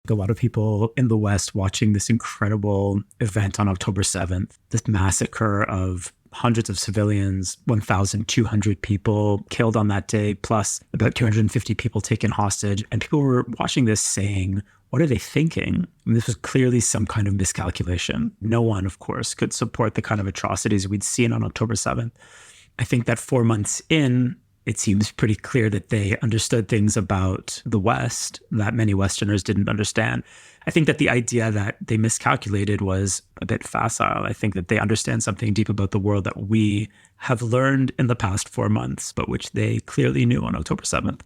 A lot of people in the West watching this incredible event on October 7th, this massacre of hundreds of civilians, 1,200 people killed on that day, plus about 250 people taken hostage. And people were watching this saying, what are they thinking? I mean, this was clearly some kind of miscalculation. No one, of course, could support the kind of atrocities we'd seen on October 7th. I think that 4 months in, it seems pretty clear that they understood things about the West that many Westerners didn't understand. I think that the idea that they miscalculated was a bit facile. I think that they understand something deep about the world that we have learned in the past 4 months, but which they clearly knew on October 7th.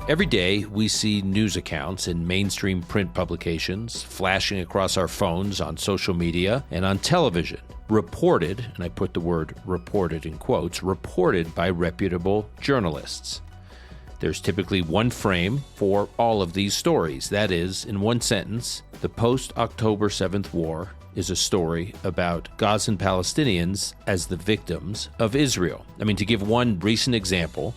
Every day, we see news accounts in mainstream print publications flashing across our phones, on social media, and on television. Reported, and I put the word reported in quotes, reported by reputable journalists. There's typically one frame for all of these stories. That is, in one sentence, the post-October 7th war is a story about Gazan Palestinians as the victims of Israel. I mean, to give one recent example,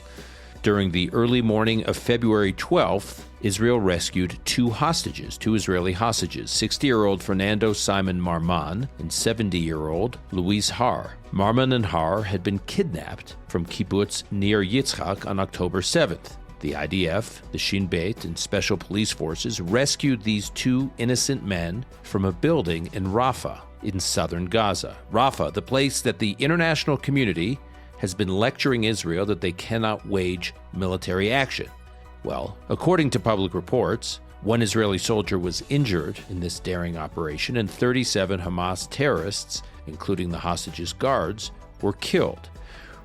during the early morning of February 12th, Israel rescued two Israeli hostages, 60-year-old Fernando Simon Marman and 70-year-old Luis Har. Marman and Har had been kidnapped from kibbutz Nir Yitzchak on October 7th. The IDF, the Shin Bet, and special police forces rescued these two innocent men from a building in Rafah in southern Gaza. Rafah, the place that the international community has been lecturing Israel that they cannot wage military action. Well, according to public reports, one Israeli soldier was injured in this daring operation, and 37 Hamas terrorists, including the hostages' guards, were killed.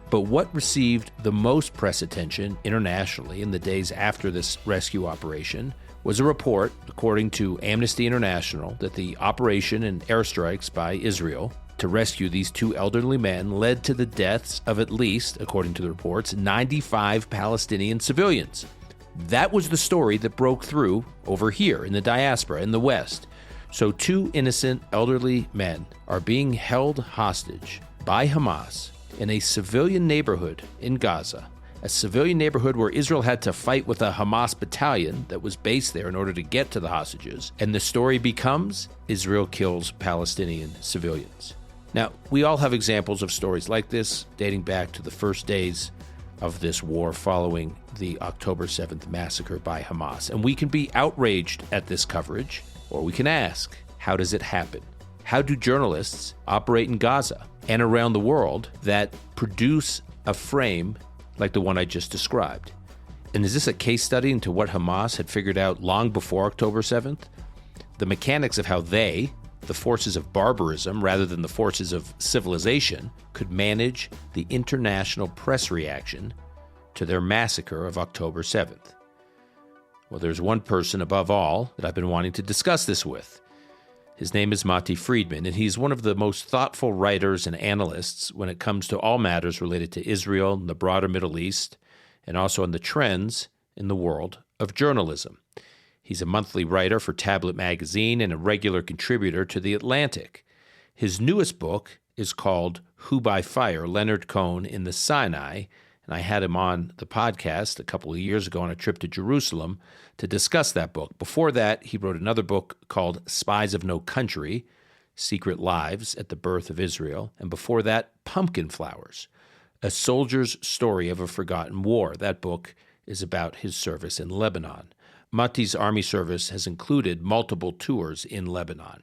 But what received the most press attention internationally in the days after this rescue operation was a report, according to Amnesty International, that the operation and airstrikes by Israel to rescue these two elderly men led to the deaths of at least, according to the reports, 95 Palestinian civilians. That was the story that broke through over here in the diaspora, in the West. So two innocent elderly men are being held hostage by Hamas in a civilian neighborhood in Gaza, a civilian neighborhood where Israel had to fight with a Hamas battalion that was based there in order to get to the hostages. And the story becomes Israel kills Palestinian civilians. Now, we all have examples of stories like this dating back to the first days of this war following the October 7th massacre by Hamas. And we can be outraged at this coverage, or we can ask, how does it happen? How do journalists operate in Gaza and around the world that produce a frame like the one I just described? And is this a case study into what Hamas had figured out long before October 7th? The mechanics of how they, the forces of barbarism rather than the forces of civilization, could manage the international press reaction to their massacre of October 7th. Well, there's one person above all that I've been wanting to discuss this with. His name is Matti Friedman, and he's one of the most thoughtful writers and analysts when it comes to all matters related to Israel and the broader Middle East, and also on the trends in the world of journalism. He's a monthly writer for Tablet magazine and a regular contributor to The Atlantic. His newest book is called Who by Fire? Leonard Cohen in the Sinai, and I had him on the podcast a couple of years ago on a trip to Jerusalem to discuss that book. Before that, he wrote another book called Spies of No Country, Secret Lives at the Birth of Israel, and before that, Pumpkinflowers, A Soldier's Story of a Forgotten War. That book is about his service in Lebanon. Matti's army service has included multiple tours in Lebanon.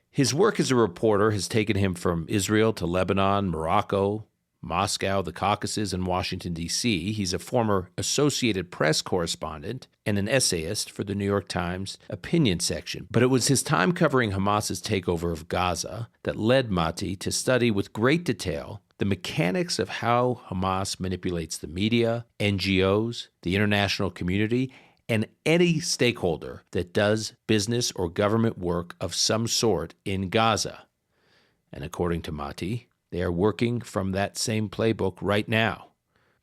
His work as a reporter has taken him from Israel to Lebanon, Morocco, Moscow, the Caucasus, and Washington, D.C. He's a former Associated Press correspondent and an essayist for the New York Times opinion section. But it was his time covering Hamas's takeover of Gaza that led Matti to study with great detail the mechanics of how Hamas manipulates the media, NGOs, the international community, and any stakeholder that does business or government work of some sort in Gaza. And according to Matti, they are working from that same playbook right now,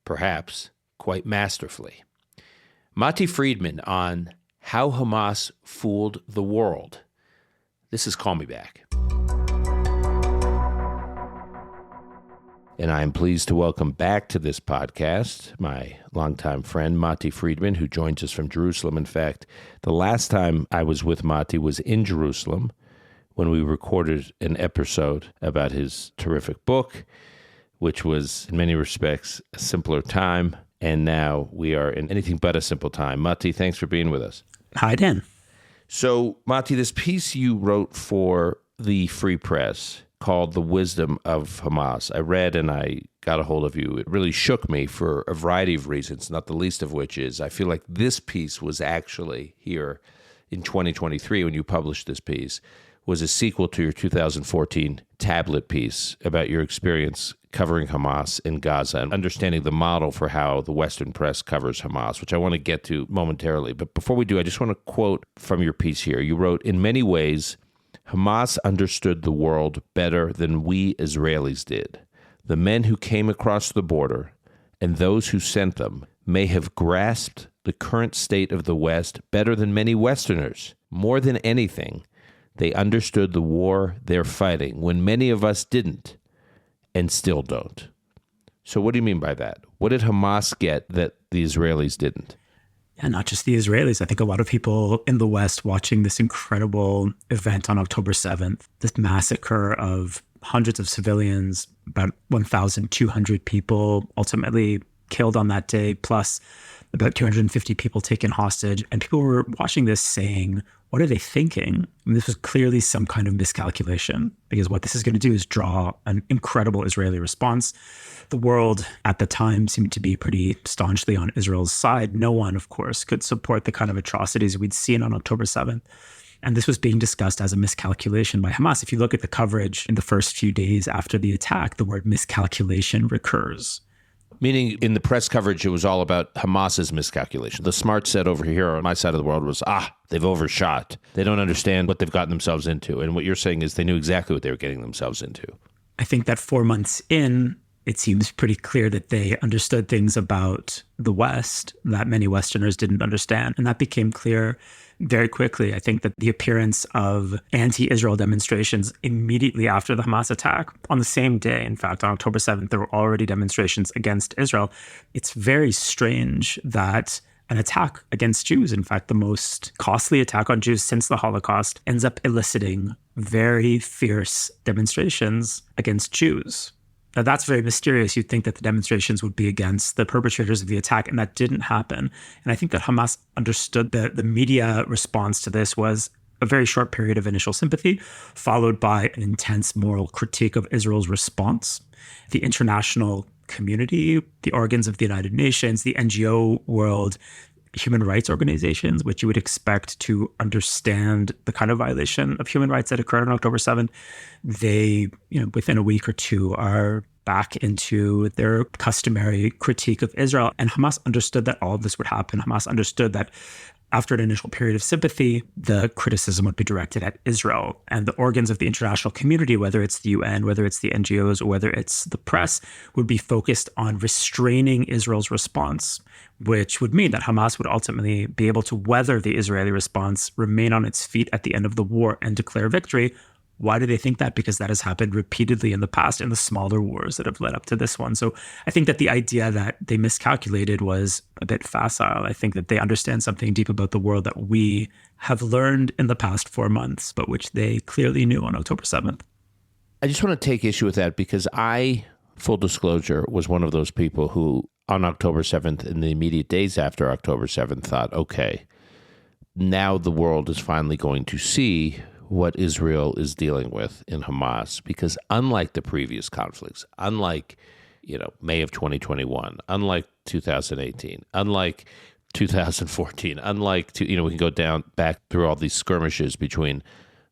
perhaps quite masterfully. Matti Friedman on How Hamas Fooled the World. This is Call Me Back. And I am pleased to welcome back to this podcast my longtime friend, Matti Friedman, who joins us from Jerusalem. In fact, the last time I was with Matti was in Jerusalem when we recorded an episode about his terrific book, which was, in many respects, a simpler time. And now we are in anything but a simple time. Matti, thanks for being with us. Hi, Dan. So, Matti, this piece you wrote for the Free Press called The Wisdom of Hamas, I read and I got a hold of you. It really shook me for a variety of reasons, not the least of which is I feel like this piece was actually here in 2023 when you published this piece, was a sequel to your 2014 tablet piece about your experience covering Hamas in Gaza and understanding the model for how the Western press covers Hamas, which I want to get to momentarily. But before we do, I just want to quote from your piece here. You wrote, "In many ways, Hamas understood the world better than we Israelis did. The men who came across the border and those who sent them may have grasped the current state of the West better than many Westerners. More than anything, they understood the war they're fighting when many of us didn't and still don't." So what do you mean by that? What did Hamas get that the Israelis didn't? Yeah, not just the Israelis. I think a lot of people in the West watching this incredible event on October 7th, this massacre of hundreds of civilians, about 1,200 people ultimately killed on that day, plus about 250 people taken hostage. And people were watching this saying, what are they thinking? I mean, this was clearly some kind of miscalculation, because what this is going to do is draw an incredible Israeli response. The world at the time seemed to be pretty staunchly on Israel's side. No one, of course, could support the kind of atrocities we'd seen on October 7th. And this was being discussed as a miscalculation by Hamas. If you look at the coverage in the first few days after the attack, the word miscalculation recurs. Meaning in the press coverage, it was all about Hamas's miscalculation. The smart set over here on my side of the world was, they've overshot. They don't understand what they've gotten themselves into. And what you're saying is they knew exactly what they were getting themselves into. I think that 4 months in, it seems pretty clear that they understood things about the West that many Westerners didn't understand. And that became clear very quickly. I think that the appearance of anti-Israel demonstrations immediately after the Hamas attack, on the same day, in fact, on October 7th, there were already demonstrations against Israel. It's very strange that an attack against Jews, in fact, the most costly attack on Jews since the Holocaust, ends up eliciting very fierce demonstrations against Jews. Now, that's very mysterious. You'd think that the demonstrations would be against the perpetrators of the attack, and that didn't happen. And I think that Hamas understood that the media response to this was a very short period of initial sympathy, followed by an intense moral critique of Israel's response. The international community, the organs of the United Nations, the NGO world, human rights organizations, which you would expect to understand the kind of violation of human rights that occurred on October 7th, they, within a week or two are back into their customary critique of Israel. And Hamas understood that all of this would happen. Hamas understood that after an initial period of sympathy, the criticism would be directed at Israel. And the organs of the international community, whether it's the UN, whether it's the NGOs, or whether it's the press, would be focused on restraining Israel's response, which would mean that Hamas would ultimately be able to weather the Israeli response, remain on its feet at the end of the war, and declare victory. Why do they think that? Because that has happened repeatedly in the past in the smaller wars that have led up to this one. So I think that the idea that they miscalculated was a bit facile. I think that they understand something deep about the world that we have learned in the past 4 months, but which they clearly knew on October 7th. I just want to take issue with that because I, full disclosure, was one of those people who on October 7th, in the immediate days after October 7th, thought, okay, now the world is finally going to see what Israel is dealing with in Hamas, because unlike the previous conflicts, unlike, May of 2021, unlike 2018, unlike 2014, unlike, we can go back through all these skirmishes between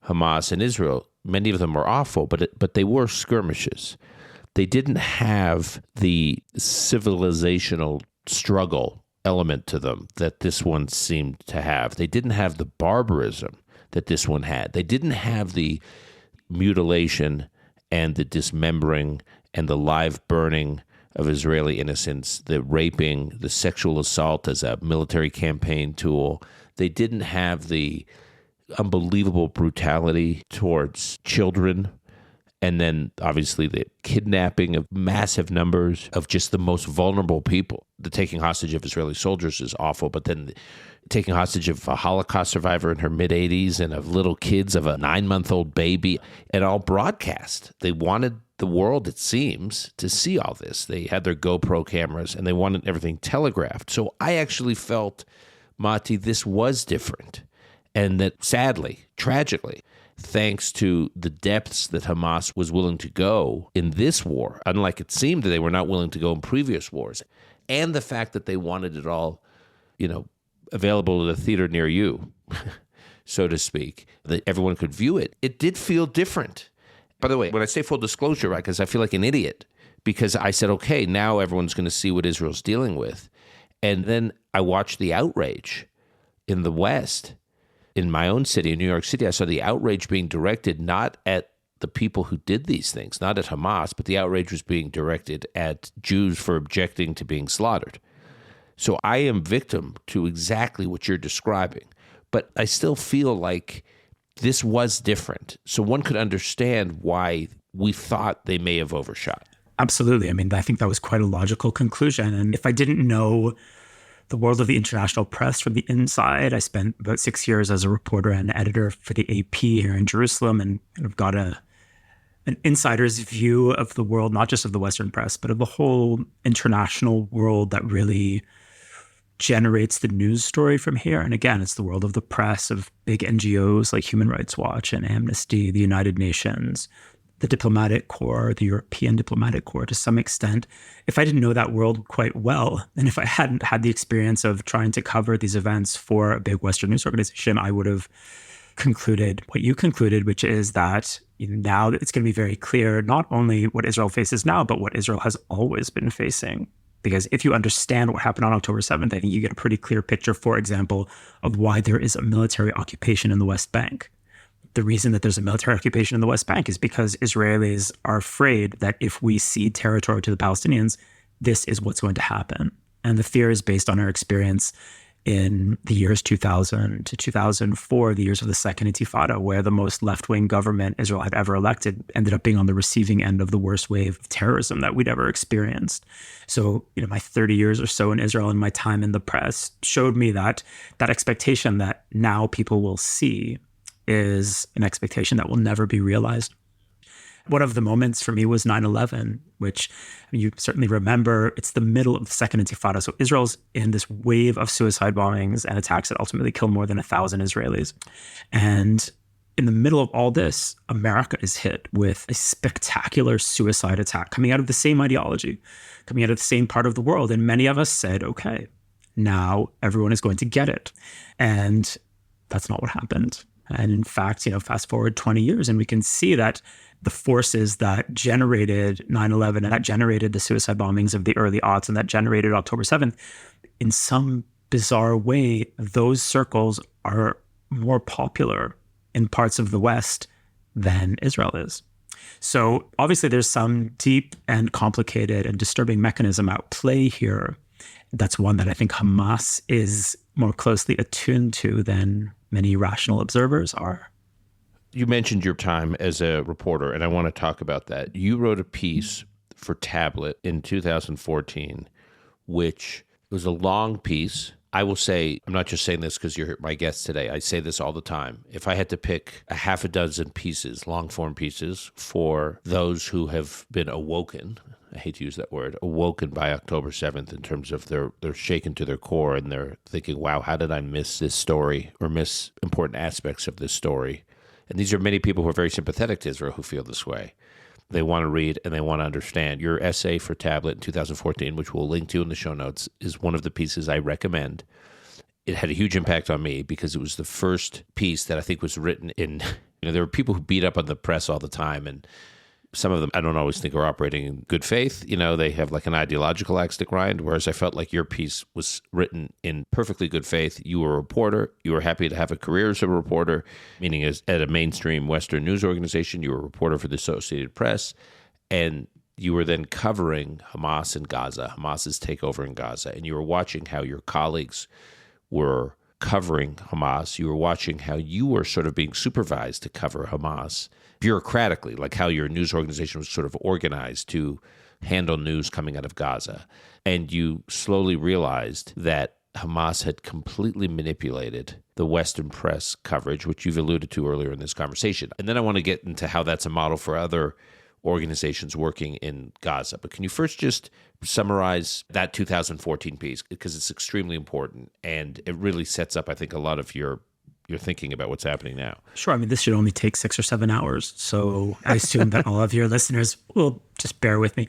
Hamas and Israel. Many of them were awful, but they were skirmishes. They didn't have the civilizational struggle element to them that this one seemed to have. They didn't have the barbarism that this one had. They didn't have the mutilation and the dismembering and the live burning of Israeli innocents, the raping, the sexual assault as a military campaign tool. They didn't have the unbelievable brutality towards children And then obviously the kidnapping of massive numbers of just the most vulnerable people. The taking hostage of Israeli soldiers is awful, but then taking hostage of a Holocaust survivor in her mid-80s and of little kids, of a 9-month-old baby, and all broadcast. They wanted the world, it seems, to see all this. They had their GoPro cameras and they wanted everything telegraphed. So I actually felt, Matti, this was different. And that sadly, tragically, thanks to the depths that Hamas was willing to go in this war, unlike it seemed that they were not willing to go in previous wars, and the fact that they wanted it all, available at a theater near you, so to speak, that everyone could view it, it did feel different. By the way, when I say full disclosure, right, because I feel like an idiot, because I said, okay, now everyone's going to see what Israel's dealing with. And then I watched the outrage in the West. In my own city, in New York City, I saw the outrage being directed not at the people who did these things, not at Hamas, but the outrage was being directed at Jews for objecting to being slaughtered. So I am victim to exactly what you're describing, but I still feel like this was different. So one could understand why we thought they may have overshot. Absolutely. I mean, I think that was quite a logical conclusion. And if I didn't know the world of the international press from the inside, I spent about 6 years as a reporter and editor for the AP here in Jerusalem, and kind of got an insider's view of the world, not just of the Western press, but of the whole international world that really generates the news story from here. And again, it's the world of the press, of big NGOs like Human Rights Watch and Amnesty, the United Nations, the diplomatic corps, the European diplomatic corps to some extent. If I didn't know that world quite well, and if I hadn't had the experience of trying to cover these events for a big Western news organization, I would have concluded what you concluded, which is that now it's going to be very clear not only what Israel faces now, but what Israel has always been facing. Because if you understand what happened on October 7th, I think you get a pretty clear picture, for example, of why there is a military occupation in the West Bank. The reason that there's a military occupation in the West Bank is because Israelis are afraid that if we cede territory to the Palestinians, this is what's going to happen. And the fear is based on our experience in the years 2000 to 2004, the years of the Second Intifada, where the most left-wing government Israel had ever elected ended up being on the receiving end of the worst wave of terrorism that we'd ever experienced. So, my 30 years or so in Israel and my time in the press showed me that expectation that now people will see is an expectation that will never be realized. One of the moments for me was 9/11, which you certainly remember. It's the middle of the Second Intifada. So Israel's in this wave of suicide bombings and attacks that ultimately killed more than 1,000 Israelis. And in the middle of all this, America is hit with a spectacular suicide attack coming out of the same ideology, coming out of the same part of the world. And many of us said, okay, now everyone is going to get it. And that's not what happened. And in fact, fast forward 20 years and we can see that the forces that generated 9/11 and that generated the suicide bombings of the early aughts and that generated October 7th, in some bizarre way, those circles are more popular in parts of the West than Israel is. So obviously there's some deep and complicated and disturbing mechanism at play here. That's one that I think Hamas is more closely attuned to than many rational observers are. You mentioned your time as a reporter, and I want to talk about that. You wrote a piece for Tablet in 2014, which was a long piece. I will say, I'm not just saying this because you're my guest today. I say this all the time. If I had to pick a half a dozen pieces, long-form pieces, for those who have been awoken, I hate to use that word, awoken by October 7th in terms of they're shaken to their core and they're thinking, wow, how did I miss this story or miss important aspects of this story? And these are many people who are very sympathetic to Israel who feel this way. They want to read and they want to understand. Your essay for Tablet in 2014, which we'll link to in the show notes, is one of the pieces I recommend. It had a huge impact on me because it was the first piece that I think was written in, there were people who beat up on the press all the time, and some of them I don't always think are operating in good faith. They have like an ideological axe to grind, whereas I felt like your piece was written in perfectly good faith. You were a reporter. You were happy to have a career as a reporter, meaning as at a mainstream Western news organization. You were a reporter for the Associated Press, and you were then covering Hamas in Gaza, Hamas's takeover in Gaza, and you were watching how your colleagues were covering Hamas. You were watching how you were sort of being supervised to cover Hamas bureaucratically, like how your news organization was sort of organized to handle news coming out of Gaza. And you slowly realized that Hamas had completely manipulated the Western press coverage, which you've alluded to earlier in this conversation. And then I want to get into how that's a model for other organizations working in Gaza. But can you first just summarize that 2014 piece? Because it's extremely important, and it really sets up, I think, a lot of your thinking about what's happening now. Sure. I mean, this should only take 6 or 7 hours. So I assume that all of your listeners will just bear with me.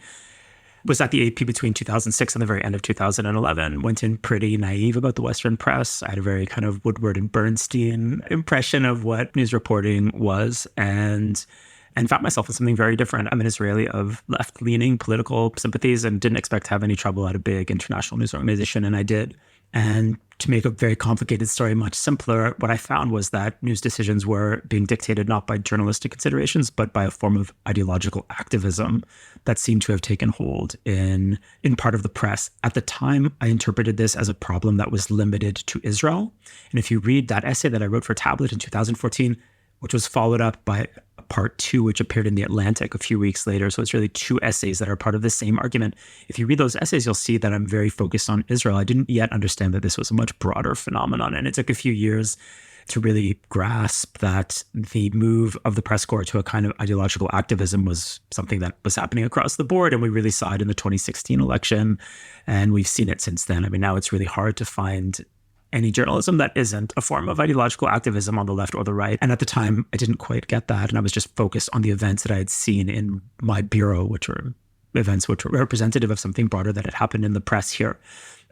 Was at the AP between 2006 and the very end of 2011. Went in pretty naive about the Western press. I had a very kind of Woodward and Bernstein impression of what news reporting was, and found myself in something very different. I'm an Israeli of left-leaning political sympathies and didn't expect to have any trouble at a big international news organization, and I did. And to make a very complicated story much simpler, what I found was that news decisions were being dictated not by journalistic considerations, but by a form of ideological activism that seemed to have taken hold in part of the press. At the time, I interpreted this as a problem that was limited to Israel. And if you read that essay that I wrote for Tablet in 2014, which was followed up by part 2, which appeared in The Atlantic a few weeks later. So it's really 2 essays that are part of the same argument. If you read those essays, you'll see that I'm very focused on Israel. I didn't yet understand that this was a much broader phenomenon. And it took a few years to really grasp that the move of the press corps to a kind of ideological activism was something that was happening across the board. And we really saw it in the 2016 election. And we've seen it since then. I mean, now it's really hard to find any journalism that isn't a form of ideological activism on the left or the right. And at the time, I didn't quite get that. And I was just focused on the events that I had seen in my bureau, which were events which were representative of something broader that had happened in the press here.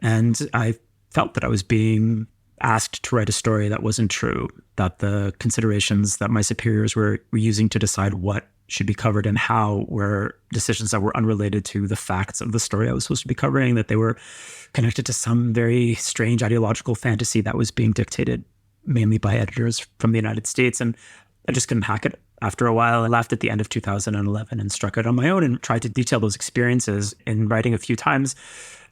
And I felt that I was being asked to write a story that wasn't true, that the considerations that my superiors were using to decide what should be covered and how were decisions that were unrelated to the facts of the story I was supposed to be covering, that they were connected to some very strange ideological fantasy that was being dictated mainly by editors from the United States. And I just couldn't hack it. After a while, I left at the end of 2011 and struck it on my own and tried to detail those experiences in writing a few times,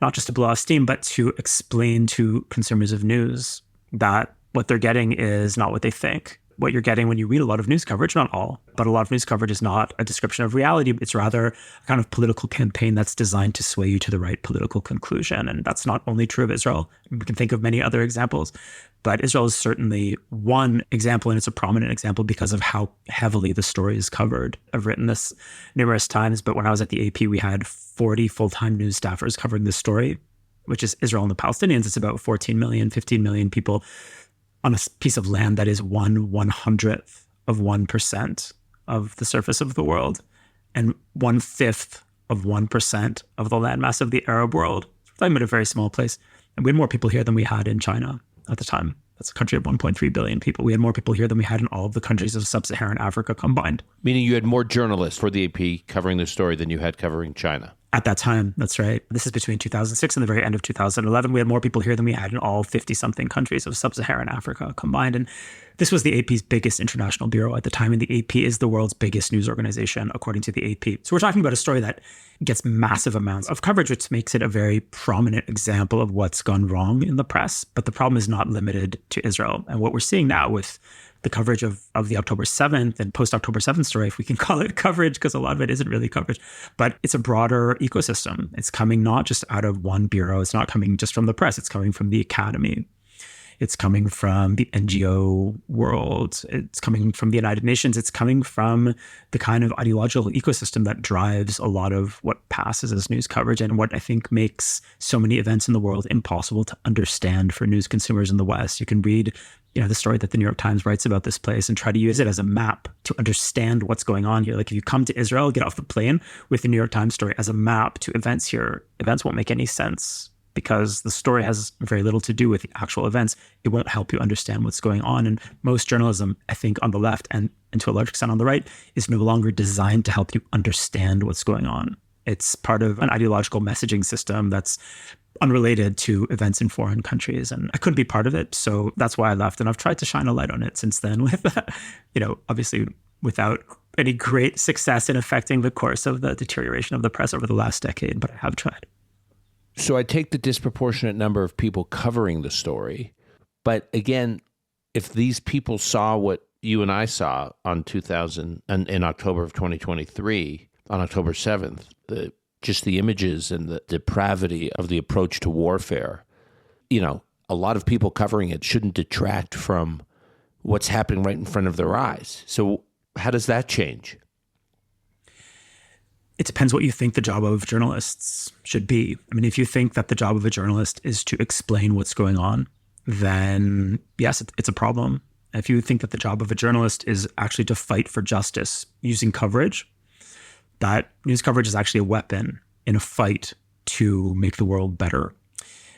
not just to blow off steam, but to explain to consumers of news that what they're getting is not what they think. What you're getting when you read a lot of news coverage, not all, but a lot of news coverage is not a description of reality. It's rather a kind of political campaign that's designed to sway you to the right political conclusion. And that's not only true of Israel. We can think of many other examples, but Israel is certainly one example, and it's a prominent example because of how heavily the story is covered. I've written this numerous times, but when I was at the AP, we had 40 full-time news staffers covering this story, which is Israel and the Palestinians. It's about 14 million, 15 million people on a piece of land that is 1/100th of 1% of the surface of the world and 1/5 of 1% of the landmass of the Arab world. We're talking about a very small place. And we had more people here than we had in China at the time. That's a country of 1.3 billion people. We had more people here than we had in all of the countries of sub-Saharan Africa combined. Meaning you had more journalists for the AP covering the story than you had covering China. At that time, that's right. This is between 2006 and the very end of 2011. We had more people here than we had in all 50-something countries of sub-Saharan Africa combined. And this was the AP's biggest international bureau at the time. And the AP is the world's biggest news organization, according to the AP. So we're talking about a story that gets massive amounts of coverage, which makes it a very prominent example of what's gone wrong in the press. But the problem is not limited to Israel. And what we're seeing now with the coverage of the October 7th and post-October 7th story, if we can call it coverage, because a lot of it isn't really coverage, but it's a broader ecosystem. It's coming not just out of one bureau. It's not coming just from the press. It's coming from the academy. It's coming from the NGO world. It's coming from the United Nations. It's coming from the kind of ideological ecosystem that drives a lot of what passes as news coverage and what I think makes so many events in the world impossible to understand for news consumers in the West. You can read the story that the New York Times writes about this place and try to use it as a map to understand what's going on here. Like if you come to Israel, get off the plane with the New York Times story as a map to events here, events won't make any sense because the story has very little to do with the actual events. It won't help you understand what's going on. And most journalism, I think, on the left and to a large extent on the right, is no longer designed to help you understand what's going on. It's part of an ideological messaging system that's unrelated to events in foreign countries. And I couldn't be part of it. So that's why I left. And I've tried to shine a light on it since then with, obviously without any great success in affecting the course of the deterioration of the press over the last decade, but I have tried. So I take the disproportionate number of people covering the story, But again, if these people saw what you and I saw on 2000 and in October of 2023, on October 7th, just the images and the depravity of the approach to warfare, a lot of people covering it shouldn't detract from what's happening right in front of their eyes. So how does that change? It depends what you think the job of journalists should be. I mean, if you think that the job of a journalist is to explain what's going on, then yes, it's a problem. If you think that the job of a journalist is actually to fight for justice using coverage, that news coverage is actually a weapon in a fight to make the world better,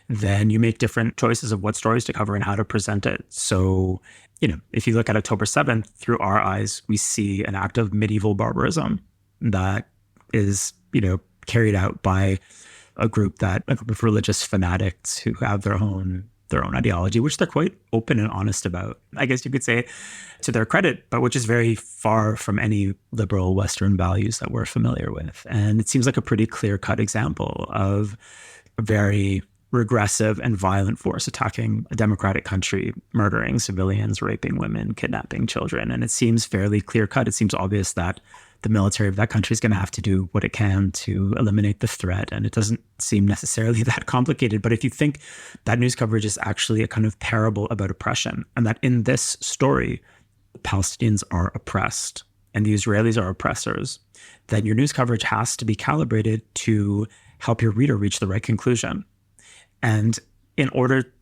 then you make different choices of what stories to cover and how to present it. So, if you look at October 7th, through our eyes, we see an act of medieval barbarism that is, carried out by a group of religious fanatics who have their own ideology, which they're quite open and honest about, I guess you could say, to their credit, but which is very far from any liberal Western values that we're familiar with. And it seems like a pretty clear-cut example of a very regressive and violent force attacking a democratic country, murdering civilians, raping women, kidnapping children. And it seems fairly clear-cut. It seems obvious that the military of that country is going to have to do what it can to eliminate the threat. And it doesn't seem necessarily that complicated. But if you think that news coverage is actually a kind of parable about oppression, and that in this story, the Palestinians are oppressed and the Israelis are oppressors, then your news coverage has to be calibrated to help your reader reach the right conclusion. And in order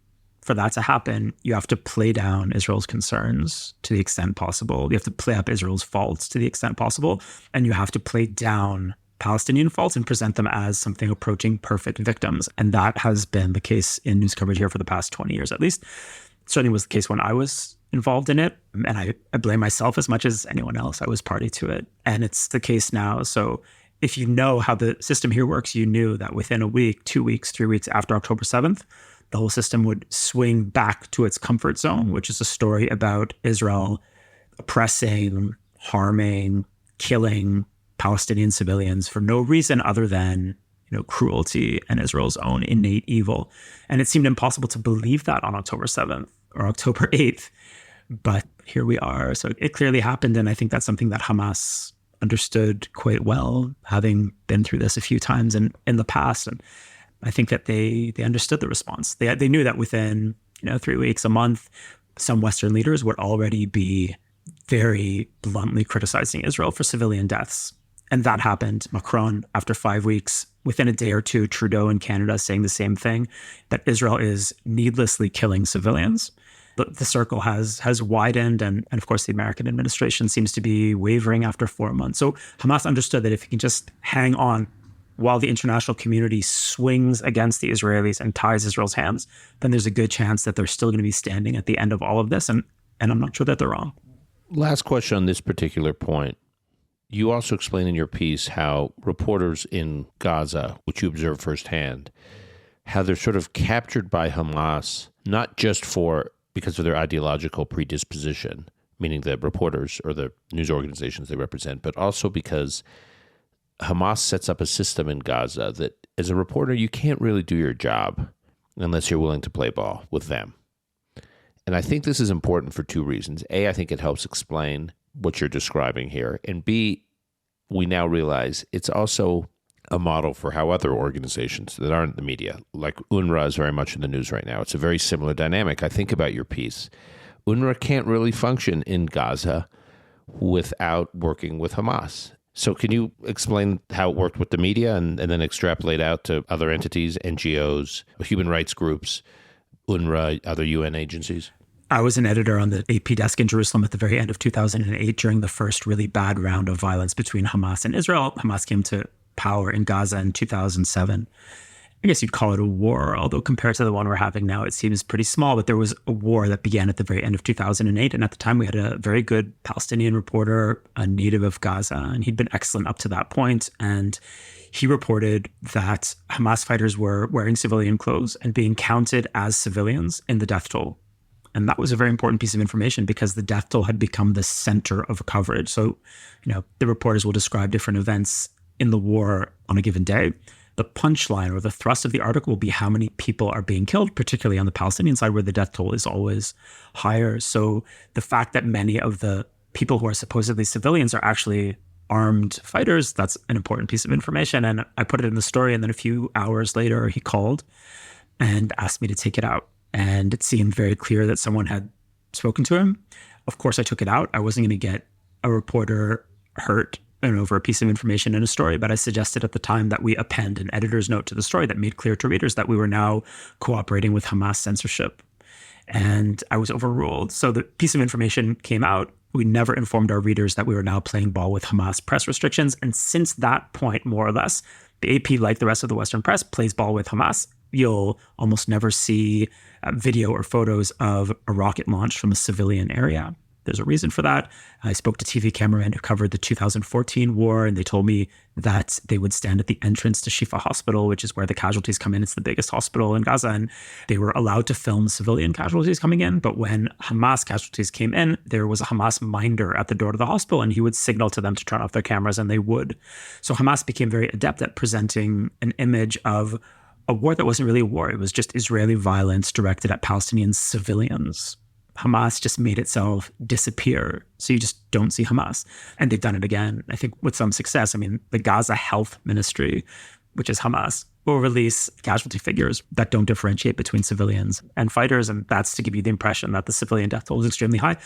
for that to happen, you have to play down Israel's concerns to the extent possible. You have to play up Israel's faults to the extent possible. And you have to play down Palestinian faults and present them as something approaching perfect victims. And that has been the case in news coverage here for the past 20 years, at least. It certainly was the case when I was involved in it. And I blame myself as much as anyone else. I was party to it. And it's the case now. So if you know how the system here works, you knew that within a week, 2 weeks, 3 weeks after October 7th, the whole system would swing back to its comfort zone, which is a story about Israel oppressing, harming, killing Palestinian civilians for no reason other than, cruelty and Israel's own innate evil. And it seemed impossible to believe that on October 7th or October 8th. But here we are. So it clearly happened. And I think that's something that Hamas understood quite well, having been through this a few times in the past. And I think that they understood the response. They knew that within 3 weeks, a month, some Western leaders would already be very bluntly criticizing Israel for civilian deaths. And that happened. Macron, after 5 weeks, within a day or two, Trudeau in Canada saying the same thing, that Israel is needlessly killing civilians. But the circle has widened, and of course the American administration seems to be wavering after 4 months. So Hamas understood that if it can just hang on while the international community swings against the Israelis and ties Israel's hands, then there's a good chance that they're still going to be standing at the end of all of this. And I'm not sure that they're wrong. Last question on this particular point. You also explain in your piece how reporters in Gaza, which you observe firsthand, how they're sort of captured by Hamas, not just because of their ideological predisposition, meaning the reporters or the news organizations they represent, but also because Hamas sets up a system in Gaza that, as a reporter, you can't really do your job unless you're willing to play ball with them. And I think this is important for two reasons. A, I think it helps explain what you're describing here. And B, we now realize it's also a model for how other organizations that aren't the media, like UNRWA is very much in the news right now. It's a very similar dynamic. I think about your piece. UNRWA can't really function in Gaza without working with Hamas. So can you explain how it worked with the media and then extrapolate out to other entities, NGOs, human rights groups, UNRWA, other UN agencies? I was an editor on the AP desk in Jerusalem at the very end of 2008 during the first really bad round of violence between Hamas and Israel. Hamas came to power in Gaza in 2007. I guess you'd call it a war, although compared to the one we're having now, it seems pretty small. But there was a war that began at the very end of 2008. And at the time, we had a very good Palestinian reporter, a native of Gaza, and he'd been excellent up to that point. And he reported that Hamas fighters were wearing civilian clothes and being counted as civilians in the death toll. And that was a very important piece of information because the death toll had become the center of coverage. So, the reporters will describe different events in the war on a given day. the punchline or the thrust of the article will be how many people are being killed, particularly on the Palestinian side where the death toll is always higher. So the fact that many of the people who are supposedly civilians are actually armed fighters, that's an important piece of information. And I put it in the story. And then a few hours later, he called and asked me to take it out. And it seemed very clear that someone had spoken to him. Of course, I took it out. I wasn't going to get a reporter hurt over a piece of information in a story, but I suggested at the time that we append an editor's note to the story that made clear to readers that we were now cooperating with Hamas censorship. And I was overruled. So the piece of information came out. We never informed our readers that we were now playing ball with Hamas press restrictions. And since that point, more or less, the AP, like the rest of the Western press, plays ball with Hamas. You'll almost never see video or photos of a rocket launch from a civilian area. There's a reason for that. I spoke to TV cameramen who covered the 2014 war, and they told me that they would stand at the entrance to Shifa Hospital, which is where the casualties come in. It's the biggest hospital in Gaza, and they were allowed to film civilian casualties coming in. But when Hamas casualties came in, there was a Hamas minder at the door to the hospital, and he would signal to them to turn off their cameras, and they would. So Hamas became very adept at presenting an image of a war that wasn't really a war. It was just Israeli violence directed at Palestinian civilians. Hamas just made itself disappear. So you just don't see Hamas. And they've done it again, I think, with some success. I mean, the Gaza Health Ministry, which is Hamas, will release casualty figures that don't differentiate between civilians and fighters. And that's to give you the impression that the civilian death toll is extremely high.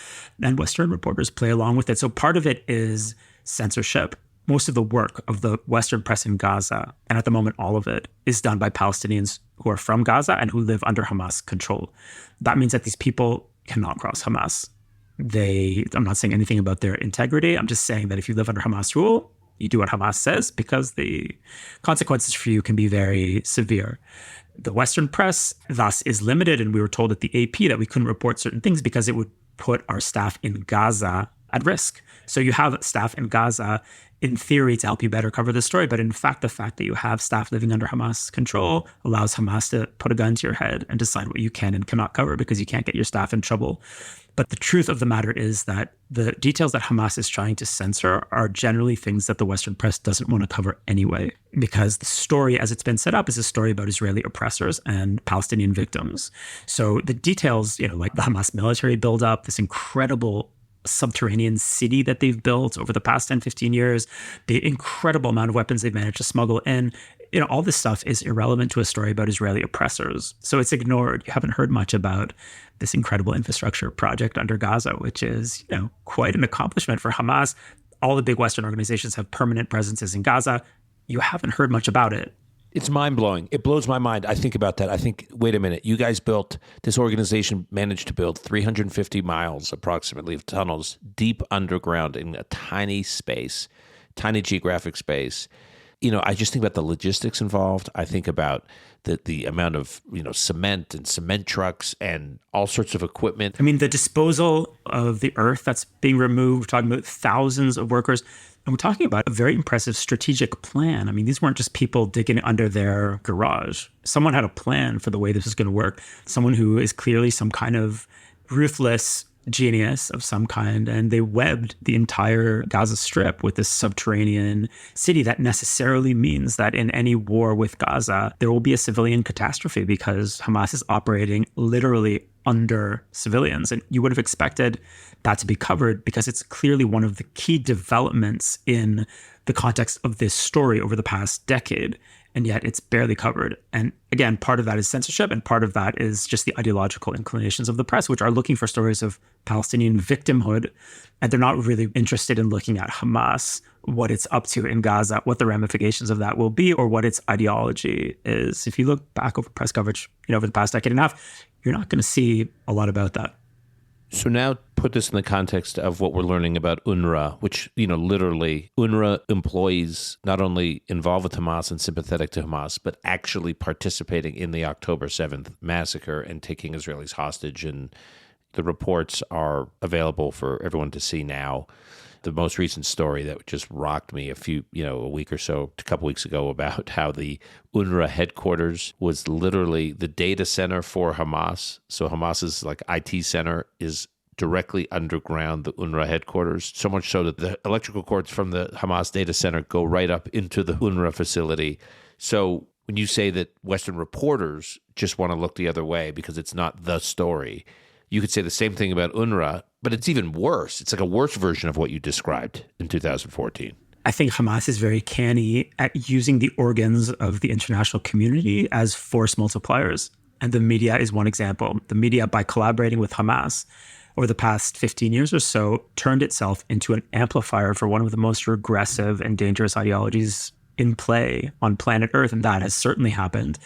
And Western reporters play along with it. So part of it is censorship. Most of the work of the Western press in Gaza, and at the moment all of it, is done by Palestinians who are from Gaza and who live under Hamas control. That means that these people cannot cross Hamas. I'm not saying anything about their integrity. I'm just saying that if you live under Hamas rule, you do what Hamas says because the consequences for you can be very severe. The Western press thus is limited, and we were told at the AP that we couldn't report certain things because it would put our staff in Gaza at risk. So you have staff in Gaza in theory to help you better cover the story. But in fact, the fact that you have staff living under Hamas control allows Hamas to put a gun to your head and decide what you can and cannot cover because you can't get your staff in trouble. But the truth of the matter is that the details that Hamas is trying to censor are generally things that the Western press doesn't want to cover anyway, because the story as it's been set up is a story about Israeli oppressors and Palestinian victims. So the details, like the Hamas military buildup, this incredible subterranean city that they've built over the past 10, 15 years, the incredible amount of weapons they've managed to smuggle in, all this stuff is irrelevant to a story about Israeli oppressors. So it's ignored. You haven't heard much about this incredible infrastructure project under Gaza, which is, quite an accomplishment for Hamas. All the big Western organizations have permanent presences in Gaza. You haven't heard much about it. It's mind-blowing. It blows my mind. I think about that. I think, wait a minute, you guys this organization managed to build 350 miles approximately of tunnels deep underground in a tiny space, tiny geographic space. I just think about the logistics involved. I think about the amount of, cement and cement trucks and all sorts of equipment. I mean, the disposal of the earth that's being removed, we're talking about thousands of workers. And we're talking about a very impressive strategic plan. I mean, these weren't just people digging under their garage. Someone had a plan for the way this is going to work. Someone who is clearly some kind of ruthless genius of some kind. And they webbed the entire Gaza Strip with this subterranean city that necessarily means that in any war with Gaza, there will be a civilian catastrophe because Hamas is operating literally under civilians. And you would have expected that to be covered because it's clearly one of the key developments in the context of this story over the past decade. And yet it's barely covered. And again, part of that is censorship, and part of that is just the ideological inclinations of the press, which are looking for stories of Palestinian victimhood. And they're not really interested in looking at Hamas, what it's up to in Gaza, what the ramifications of that will be, or what its ideology is. If you look back over press coverage, over the past decade and a half, you're not going to see a lot about that. So now put this in the context of what we're learning about UNRWA, which, literally UNRWA employees not only involved with Hamas and sympathetic to Hamas, but actually participating in the October 7th massacre and taking Israelis hostage. And the reports are available for everyone to see now. The most recent story that just rocked me a week or so, a couple weeks ago, about how the UNRWA headquarters was literally the data center for Hamas. So Hamas's IT center is directly underground the UNRWA headquarters, so much so that the electrical cords from the Hamas data center go right up into the UNRWA facility. So when you say that Western reporters just want to look the other way because it's not the story, you could say the same thing about UNRWA, but it's even worse. It's like a worse version of what you described in 2014. I think Hamas is very canny at using the organs of the international community as force multipliers. And the media is one example. The media, by collaborating with Hamas over the past 15 years or so, turned itself into an amplifier for one of the most regressive and dangerous ideologies in play on planet Earth, and that has certainly happened.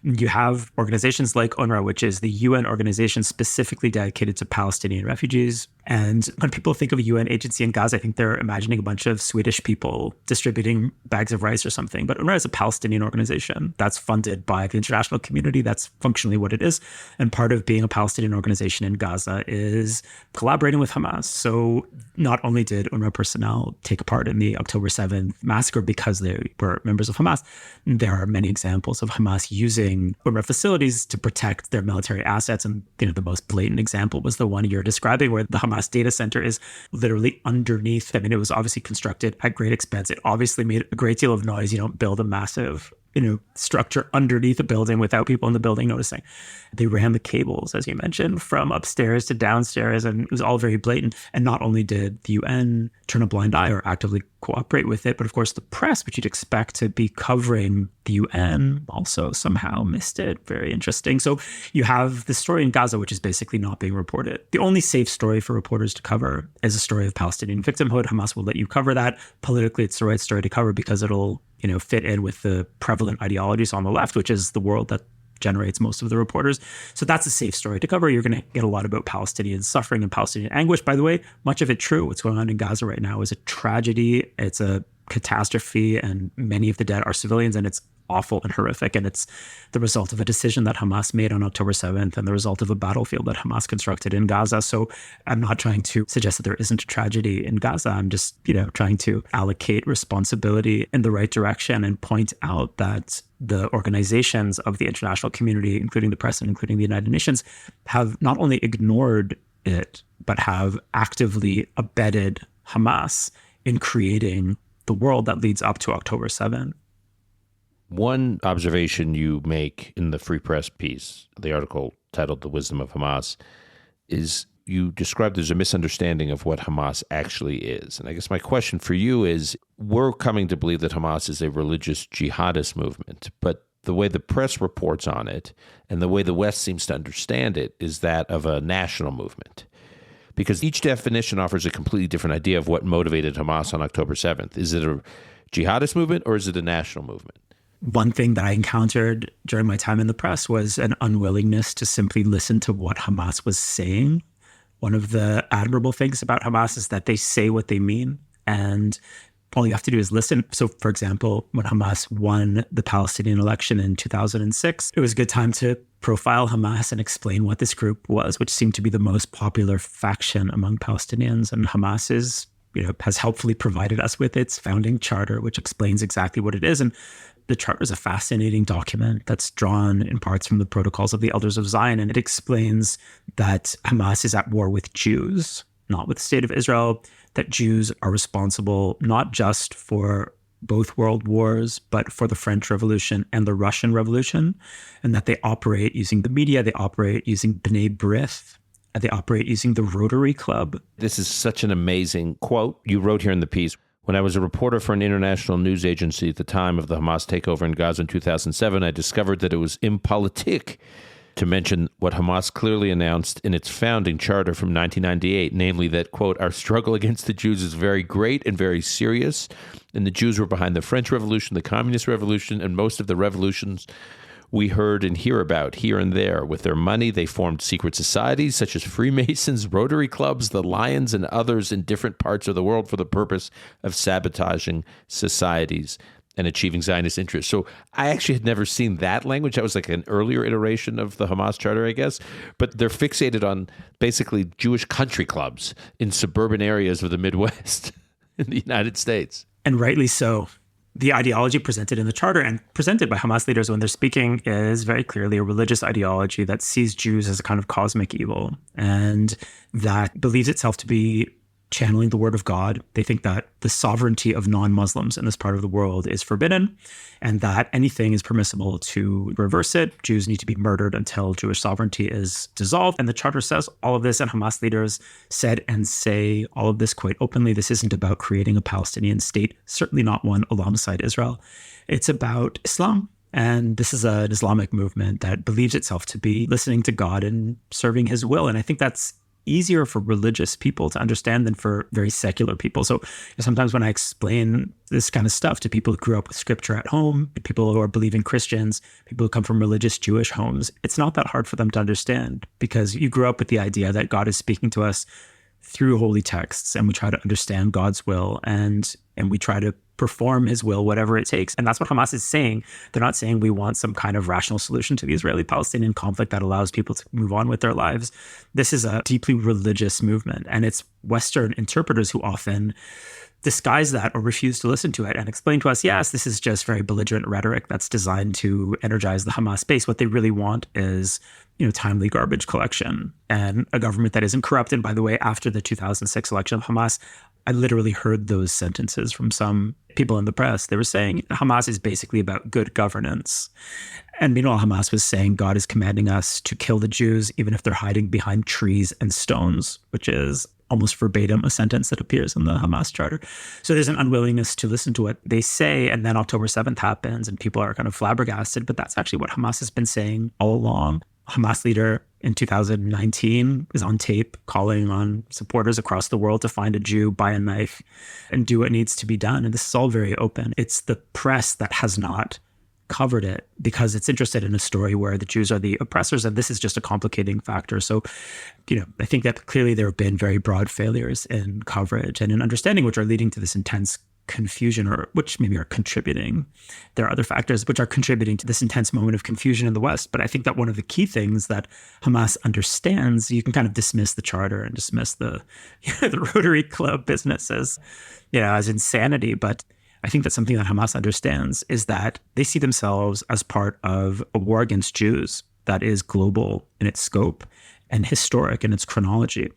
You have organizations like UNRWA, which is the UN organization specifically dedicated to Palestinian refugees. And when people think of a UN agency in Gaza, I think they're imagining a bunch of Swedish people distributing bags of rice or something. But UNRWA is a Palestinian organization that's funded by the international community. That's functionally what it is. And part of being a Palestinian organization in Gaza is collaborating with Hamas. So not only did UNRWA personnel take part in the October 7th massacre because they were members of Hamas, there are many examples of Hamas using UNRWA facilities to protect their military assets. And the most blatant example was the one you're describing, where the Hamas data center is literally underneath. I mean, it was obviously constructed at great expense. It obviously made a great deal of noise. You don't build a massive structure underneath a building without people in the building noticing. They ran the cables, as you mentioned, from upstairs to downstairs, and it was all very blatant. And not only did the UN turn a blind eye or actively cooperate with it, but of course the press, which you'd expect to be covering the UN, also somehow missed it. Very interesting. So you have the story in Gaza, which is basically not being reported. The only safe story for reporters to cover is a story of Palestinian victimhood. Hamas will let you cover that. Politically, it's the right story to cover because it'll fit in with the prevalent ideologies on the left, which is the world that generates most of the reporters. So that's a safe story to cover. You're going to get a lot about Palestinian suffering and Palestinian anguish. By the way, much of it true. What's going on in Gaza right now is a tragedy. It's a catastrophe, and many of the dead are civilians, and it's awful and horrific. And it's the result of a decision that Hamas made on October 7th and the result of a battlefield that Hamas constructed in Gaza. So I'm not trying to suggest that there isn't a tragedy in Gaza. I'm just, trying to allocate responsibility in the right direction and point out that the organizations of the international community, including the press and including the United Nations, have not only ignored it, but have actively abetted Hamas in creating the world that leads up to October 7th. One observation you make in the Free Press piece, the article titled The Wisdom of Hamas, is you describe there's a misunderstanding of what Hamas actually is. And I guess my question for you is, we're coming to believe that Hamas is a religious jihadist movement, but the way the press reports on it and the way the West seems to understand it is that of a national movement. Because each definition offers a completely different idea of what motivated Hamas on October 7th. Is it a jihadist movement or is it a national movement? One thing that I encountered during my time in the press was an unwillingness to simply listen to what Hamas was saying. One of the admirable things about Hamas is that they say what they mean, and all you have to do is listen. So, for example, when Hamas won the Palestinian election in 2006, it was a good time to profile Hamas and explain what this group was, which seemed to be the most popular faction among Palestinians. And Hamas is, has helpfully provided us with its founding charter, which explains exactly what it is. And the charter is a fascinating document that's drawn in parts from the protocols of the Elders of Zion. And it explains that Hamas is at war with Jews, not with the state of Israel, that Jews are responsible not just for both world wars, but for the French Revolution and the Russian Revolution, and that they operate using the media, they operate using B'nai B'rith, and they operate using the Rotary Club. This is such an amazing quote you wrote here in the piece. When I was a reporter for an international news agency at the time of the Hamas takeover in Gaza in 2007, I discovered that it was impolitic to mention what Hamas clearly announced in its founding charter from 1998, namely that, quote, our struggle against the Jews is very great and very serious, and the Jews were behind the French Revolution, the Communist Revolution, and most of the revolutions we heard and hear about here and there. With their money, they formed secret societies such as Freemasons, Rotary Clubs, the Lions, and others in different parts of the world for the purpose of sabotaging societies and achieving Zionist interests. So I actually had never seen that language. That was like an earlier iteration of the Hamas charter, I guess. But they're fixated on basically Jewish country clubs in suburban areas of the Midwest in the United States. And rightly so. The ideology presented in the charter and presented by Hamas leaders when they're speaking is very clearly a religious ideology that sees Jews as a kind of cosmic evil and that believes itself to be channeling the word of God. They think that the sovereignty of non-Muslims in this part of the world is forbidden and that anything is permissible to reverse it. Jews need to be murdered until Jewish sovereignty is dissolved. And the charter says all of this, and Hamas leaders said and say all of this quite openly. This isn't about creating a Palestinian state, certainly not one alongside Israel. It's about Islam. And this is an Islamic movement that believes itself to be listening to God and serving his will. And I think that's easier for religious people to understand than for very secular people. So sometimes when I explain this kind of stuff to people who grew up with scripture at home, people who are believing Christians, people who come from religious Jewish homes, it's not that hard for them to understand because you grew up with the idea that God is speaking to us through holy texts, and we try to understand God's will and we try to perform his will, whatever it takes. And that's what Hamas is saying. They're not saying we want some kind of rational solution to the Israeli-Palestinian conflict that allows people to move on with their lives. This is a deeply religious movement, and it's Western interpreters who often disguise that or refuse to listen to it and explain to us, yes, this is just very belligerent rhetoric that's designed to energize the Hamas base. What they really want is, timely garbage collection and a government that isn't corrupt. And by the way, after the 2006 election of Hamas, I literally heard those sentences from some people in the press. They were saying Hamas is basically about good governance. And meanwhile, Hamas was saying God is commanding us to kill the Jews, even if they're hiding behind trees and stones, which is almost verbatim a sentence that appears in the Hamas charter. So there's an unwillingness to listen to what they say. And then October 7th happens and people are kind of flabbergasted. But that's actually what Hamas has been saying all along. Hamas leader in 2019 is on tape calling on supporters across the world to find a Jew, buy a knife, and do what needs to be done. And this is all very open. It's the press that has not covered it because it's interested in a story where the Jews are the oppressors, and this is just a complicating factor. So, I think that clearly there have been very broad failures in coverage and in understanding, which are leading to this intense confusion, or which maybe are contributing. There are other factors which are contributing to this intense moment of confusion in the West. But I think that one of the key things that Hamas understands, you can kind of dismiss the charter and dismiss the Rotary Club business as insanity. But I think that something that Hamas understands is that they see themselves as part of a war against Jews that is global in its scope and historic in its chronology.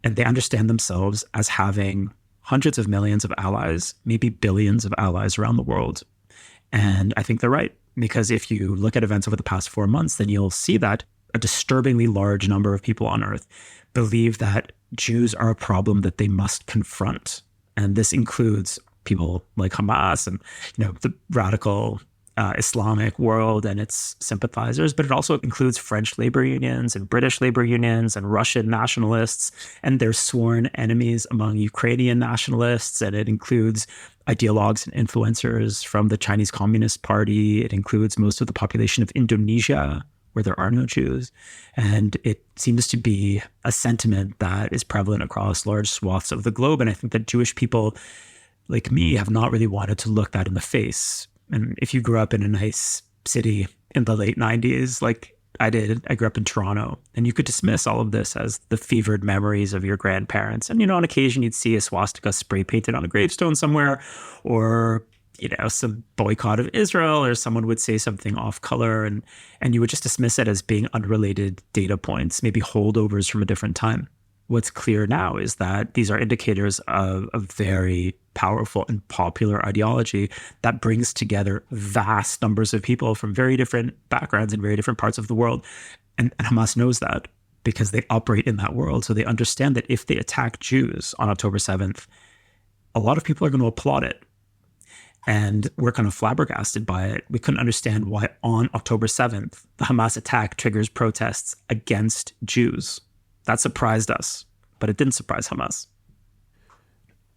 And they understand themselves as having hundreds of millions of allies, maybe billions of allies around the world. And I think they're right, because if you look at events over the past 4 months, then you'll see that a disturbingly large number of people on Earth believe that Jews are a problem that they must confront. And this includes people like Hamas and, the radical Islamic world and its sympathizers, but it also includes French labor unions and British labor unions and Russian nationalists and their sworn enemies among Ukrainian nationalists. And it includes ideologues and influencers from the Chinese Communist Party. It includes most of the population of Indonesia, where there are no Jews. And it seems to be a sentiment that is prevalent across large swaths of the globe. And I think that Jewish people like me have not really wanted to look that in the face. And if you grew up in a nice city in the late 90s, like I did, I grew up in Toronto, and you could dismiss all of this as the fevered memories of your grandparents. And, on occasion you'd see a swastika spray painted on a gravestone somewhere, or, some boycott of Israel, or someone would say something off color, and you would just dismiss it as being unrelated data points, maybe holdovers from a different time. What's clear now is that these are indicators of a very powerful and popular ideology that brings together vast numbers of people from very different backgrounds in very different parts of the world. And Hamas knows that because they operate in that world. So they understand that if they attack Jews on October 7th, a lot of people are going to applaud it. And we're kind of flabbergasted by it. We couldn't understand why on October 7th, the Hamas attack triggers protests against Jews. That surprised us, but it didn't surprise Hamas.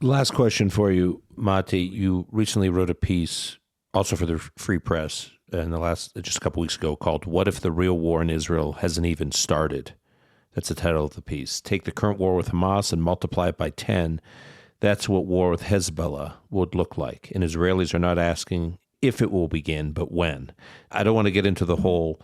Last question for you, Matti. You recently wrote a piece, also for the Free Press, just a couple weeks ago, called "What If the Real War in Israel Hasn't Even Started?" That's the title of the piece. Take the current war with Hamas and multiply it by 10. That's what war with Hezbollah would look like. And Israelis are not asking if it will begin, but when. I don't want to get into the whole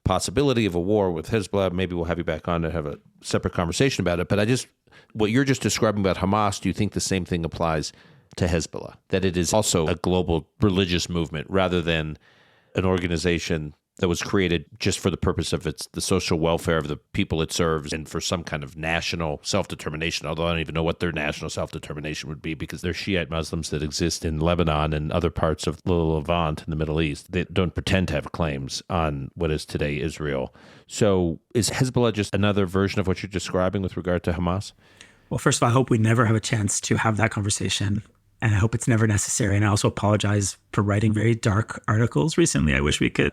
possibility of a war with Hezbollah. Maybe we'll have you back on to have a separate conversation about it. But what you're just describing about Hamas, do you think the same thing applies to Hezbollah? That it is also a global religious movement rather than an organization that was created just for the purpose of the social welfare of the people it serves and for some kind of national self-determination, although I don't even know what their national self-determination would be because they're Shiite Muslims that exist in Lebanon and other parts of the Levant in the Middle East. They don't pretend to have claims on what is today Israel. So is Hezbollah just another version of what you're describing with regard to Hamas? Well, first of all, I hope we never have a chance to have that conversation. And I hope it's never necessary. And I also apologize for writing very dark articles recently. I wish we could,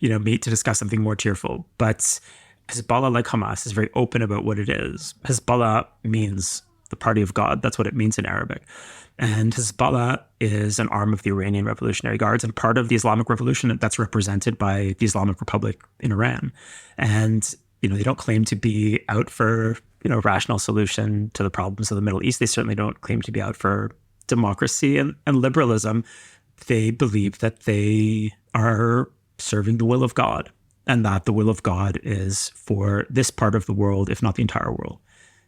meet to discuss something more cheerful. But Hezbollah, like Hamas, is very open about what it is. Hezbollah means the party of God. That's what it means in Arabic. And Hezbollah is an arm of the Iranian Revolutionary Guards and part of the Islamic Revolution that's represented by the Islamic Republic in Iran. And, they don't claim to be out for, a rational solution to the problems of the Middle East. They certainly don't claim to be out for democracy and liberalism. They believe that they are serving the will of God and that the will of God is for this part of the world, if not the entire world,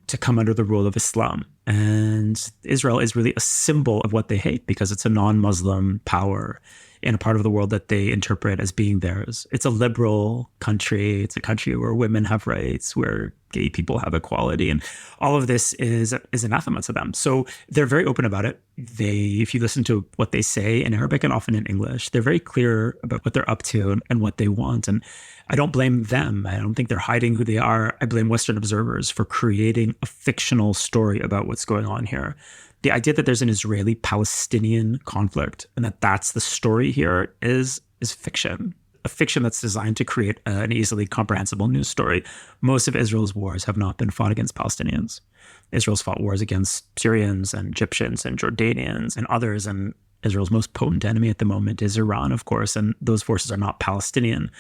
to come under the rule of Islam. And Israel is really a symbol of what they hate because it's a non-Muslim power in a part of the world that they interpret as being theirs. It's a liberal country. It's a country where women have rights, where gay people have equality. And all of this is anathema to them. So they're very open about it. If you listen to what they say in Arabic and often in English, they're very clear about what they're up to and what they want. And I don't blame them. I don't think they're hiding who they are. I blame Western observers for creating a fictional story about what's going on here. The idea that there's an Israeli-Palestinian conflict and that's the story here is fiction. A fiction that's designed to create an easily comprehensible news story. Most of Israel's wars have not been fought against Palestinians. Israel's fought wars against Syrians and Egyptians and Jordanians and others. And Israel's most potent enemy at the moment is Iran, of course, and those forces are not Palestinian.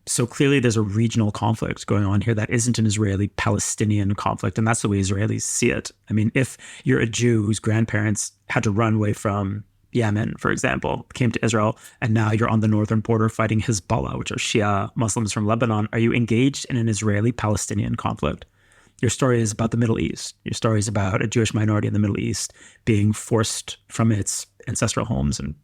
So clearly there's a regional conflict going on here that isn't an Israeli-Palestinian conflict, and that's the way Israelis see it. I mean, if you're a Jew whose grandparents had to run away from Yemen, for example, came to Israel, and now you're on the northern border fighting Hezbollah, which are Shia Muslims from Lebanon, are you engaged in an Israeli-Palestinian conflict? Your story is about the Middle East. Your story is about a Jewish minority in the Middle East being forced from its ancestral homes and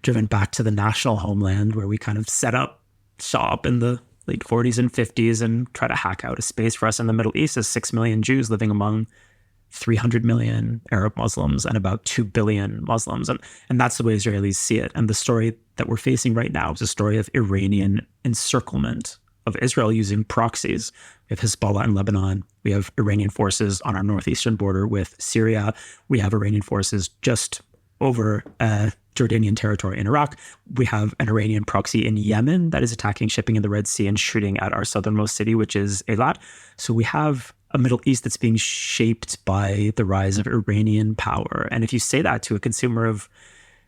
driven back to the national homeland where we kind of set up shop in the late 40s and 50s and try to hack out a space for us in the Middle East as 6 million Jews living among 300 million Arab Muslims and about 2 billion Muslims. And that's the way Israelis see it. And the story that we're facing right now is a story of Iranian encirclement of Israel using proxies. We have Hezbollah in Lebanon. We have Iranian forces on our northeastern border with Syria. We have Iranian forces just over Jordanian territory in Iraq. We have an Iranian proxy in Yemen that is attacking shipping in the Red Sea and shooting at our southernmost city, which is Eilat. So we have a Middle East that's being shaped by the rise of Iranian power. And if you say that to a consumer of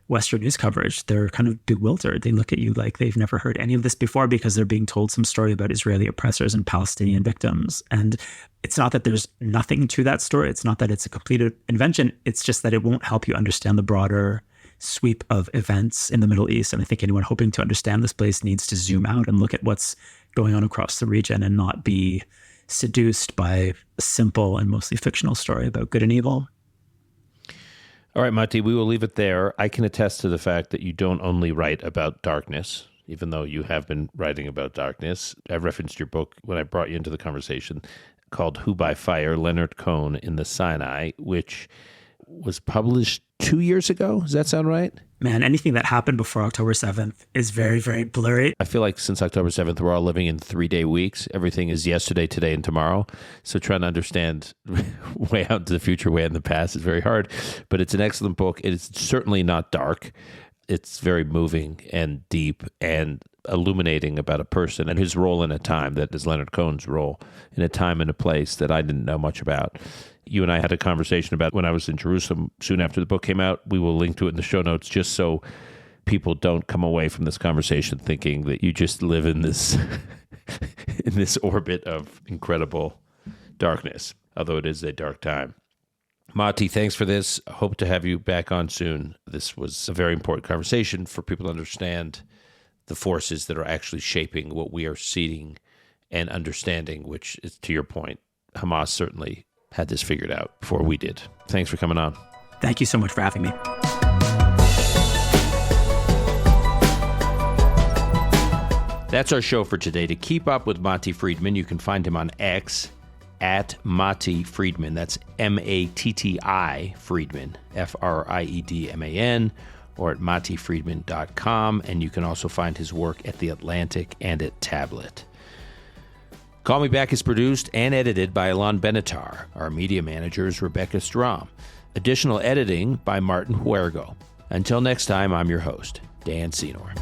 Western news coverage, they're kind of bewildered. They look at you like they've never heard any of this before because they're being told some story about Israeli oppressors and Palestinian victims. And it's not that there's nothing to that story. It's not that it's a complete invention. It's just that it won't help you understand the broader sweep of events in the Middle East. And I think anyone hoping to understand this place needs to zoom out and look at what's going on across the region and not be seduced by a simple and mostly fictional story about good and evil. All right, Matti, we will leave it there. I can attest to the fact that you don't only write about darkness, even though you have been writing about darkness. I referenced your book when I brought you into the conversation called Who by Fire, Leonard Cohen in the Sinai, which was published 2 years ago. Does that sound right? Man, anything that happened before October 7th is very, very blurry. I feel like since October 7th, we're all living in 3-day weeks. Everything is yesterday, today, and tomorrow. So trying to understand way out into the future, way in the past is very hard. But it's an excellent book. It is certainly not dark. It's very moving and deep and illuminating about a person and his role in a time that is Leonard Cohen's role in a time and a place that I didn't know much about. You and I had a conversation about when I was in Jerusalem soon after the book came out. We will link to it in the show notes just so people don't come away from this conversation thinking that you just live in this in this orbit of incredible darkness, although it is a dark time. Matti, thanks for this. I hope to have you back on soon. This was a very important conversation for people to understand the forces that are actually shaping what we are seeing and understanding, which is, to your point, Hamas certainly had this figured out before we did. Thanks for coming on. Thank you so much for having me. That's our show for today. To keep up with Matti Friedman, you can find him on X at Matti Friedman. That's Matti Friedman, Friedman, or at mattifriedman.com. And you can also find his work at The Atlantic and at Tablet. Call Me Back is produced and edited by Alon Benatar. Our media manager is Rebecca Strom. Additional editing by Martin Huergo. Until next time, I'm your host, Dan Senor.